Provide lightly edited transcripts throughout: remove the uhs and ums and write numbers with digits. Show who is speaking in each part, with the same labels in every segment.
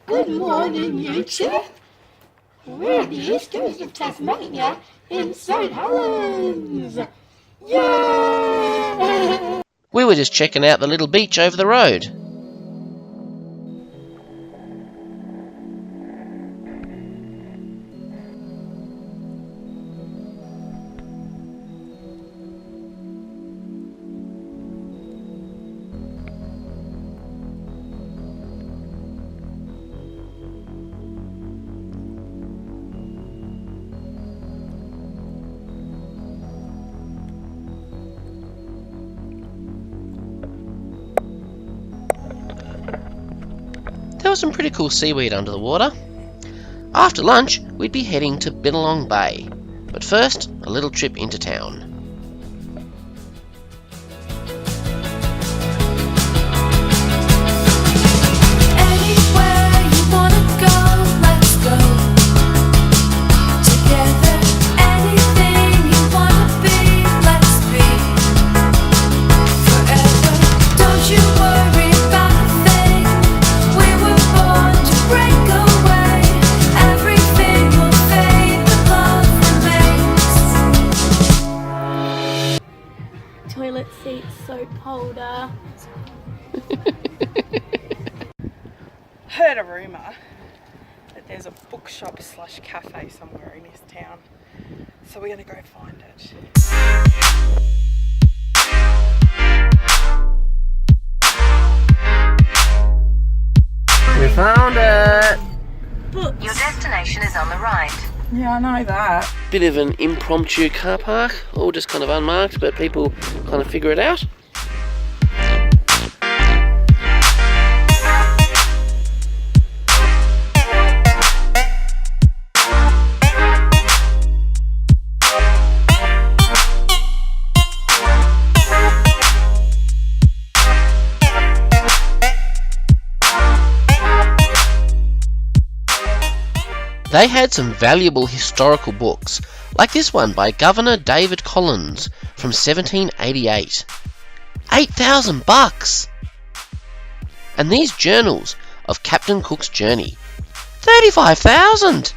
Speaker 1: Good morning, YouTube. We're in the east coast of Tasmania in St. Helens. Yay!
Speaker 2: We were just checking out the little beach over the road. There was some pretty cool seaweed under the water. After lunch, we'd be heading to Binalong Bay. But first, a little trip into town.
Speaker 3: Toilet seat soap holder.
Speaker 4: Heard a rumour that there's a bookshop / cafe somewhere in this town, so we're going to go find it.
Speaker 2: We found it!
Speaker 3: Books.
Speaker 5: Your destination is on the right.
Speaker 4: Yeah, I know that.
Speaker 2: Bit of an impromptu car park, all just kind of unmarked, but people kind of figure it out. They had some valuable historical books, like this one by Governor David Collins from 1788. $8,000! And these journals of Captain Cook's journey. $35,000!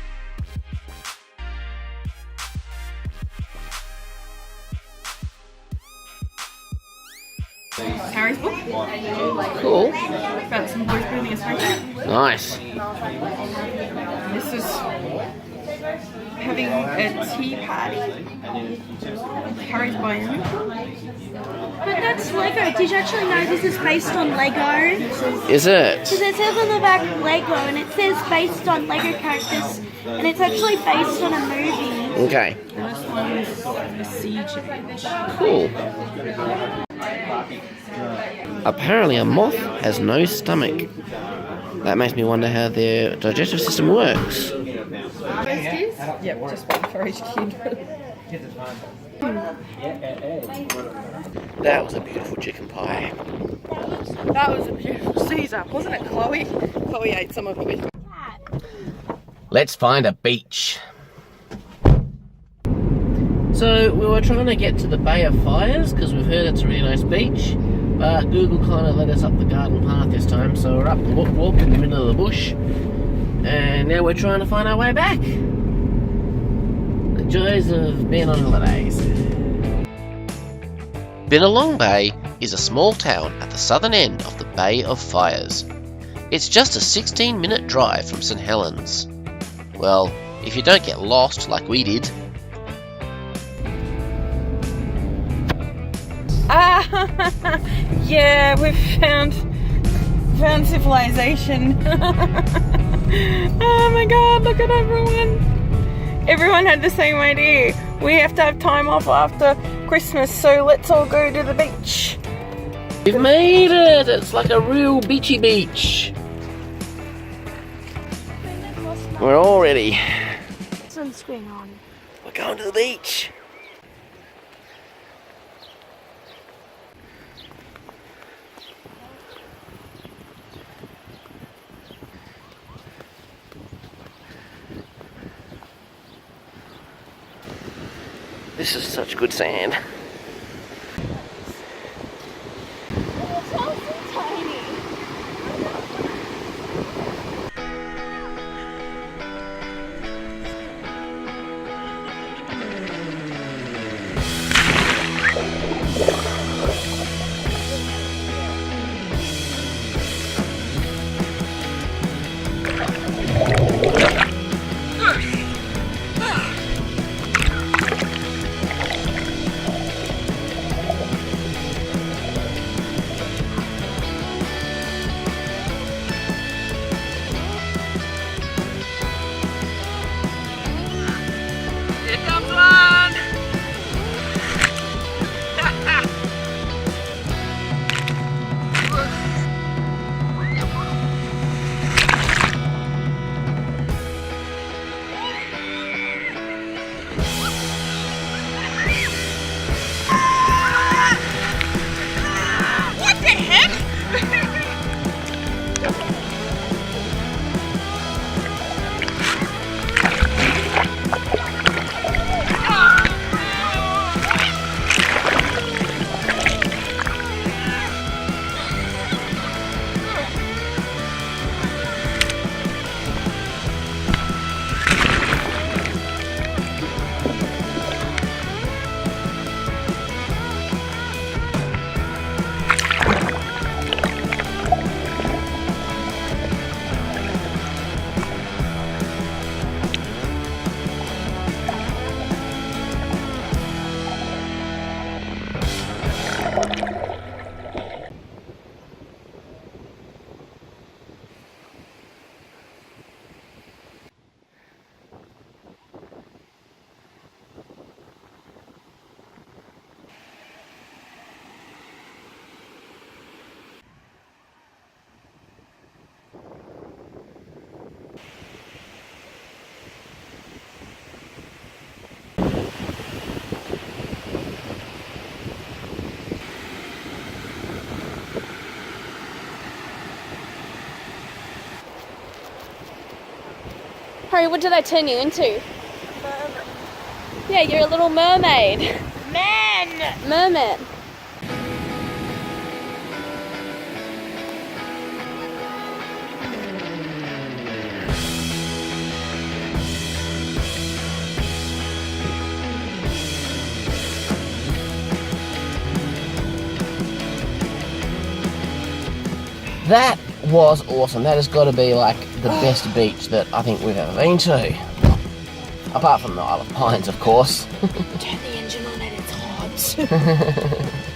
Speaker 4: Harry's book.
Speaker 2: Cool.
Speaker 4: About some boys building a spaceship.
Speaker 2: Nice.
Speaker 4: This is having a tea party. Harry's buying.
Speaker 3: But that's Lego. Did you actually know this is based on Lego?
Speaker 2: Is it?
Speaker 3: Because it says on the back Lego, and it says based on Lego characters, and it's actually based on a movie.
Speaker 2: Okay.
Speaker 4: And this one is a sea change.
Speaker 2: Cool. Apparently a moth has no stomach. That makes me wonder how their digestive system works.
Speaker 4: Yep, just one for each kid.
Speaker 2: That was a beautiful chicken pie.
Speaker 4: That was a beautiful Caesar, wasn't it, Chloe? Chloe ate some of it with me.
Speaker 2: Let's find a beach. So we were trying to get to the Bay of Fires because we've heard it's a really nice beach, but Google kind of led us up the garden path this time, so we're up the walk in the middle of the bush, and now we're trying to find our way back. The joys of being on holidays. Binalong Bay is a small town at the southern end of the Bay of Fires. It's just a 16-minute drive from St. Helens. Well, if you don't get lost like we did.
Speaker 4: Yeah, we've found civilization. Oh my god, look at everyone. Everyone had the same idea. We have to have time off after Christmas, so let's all go to the beach.
Speaker 2: We've made it! It's like a real beachy beach. We're all ready.
Speaker 3: Sunscreen on.
Speaker 2: We're going to the beach. This is such good sand.
Speaker 3: Harry, what did I turn you into? Yeah, you're a little mermaid. Merman.
Speaker 2: That was awesome. That has got to be like the best beach that I think we've ever been to. Apart from the Isle of Pines, of course.
Speaker 3: Turn the engine on and it's hot.